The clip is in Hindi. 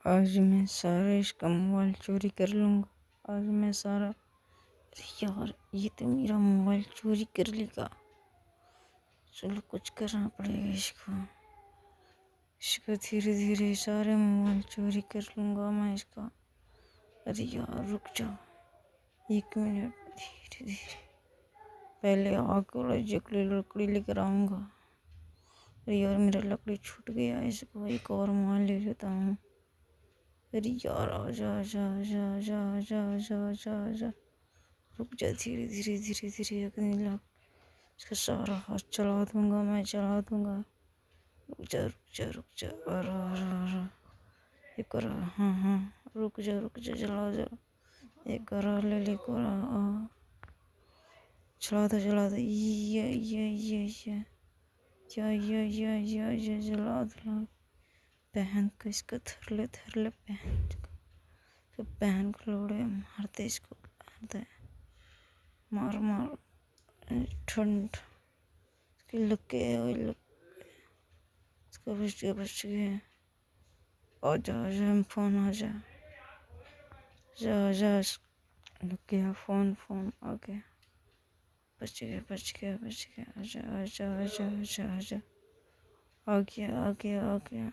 आज मैं सारा इसका मोबाइल चोरी कर लूँगा। आज मैं सारा अरे यार, ये तो मेरा मोबाइल चोरी कर लेगा। चलो कुछ करना पड़ेगा इसको धीरे धीरे सारे मोबाइल चोरी कर लूँगा मैं इसका। अरे यार रुक जाओ 1 मिनट, धीरे धीरे पहले आग वाला जकड़ी लकड़ी लेकर आऊँगा। अरे यार मेरा लकड़ी छूट गया, इसको एक और मोबाइल ले लेता हूँ। अरे यार आजा आजा आजा आजा आजा आजा आजा आजा, रुक जा, धीरे धीरे धीरे धीरे अग्नि लग, इसका सारा हाथ चला दूंगा, मैं चला दूंगा। रुक जा रुक जा रुक जा, अरे एक और, हाँ हाँ, रुक जा, चला जा, एक और ले ले, एक और चला दो ये चला दो। बहन को इसको धर ले बहन को, तो बहन को लोड़े मारते, इसको मारते, मार मार ठंड इसके लग गए, इसको बच गए। आजा आजा फोन, आजा जा जा, लग गया फोन आ गया, बच गया, आजा आजा आजा आजा आजा, आ गया।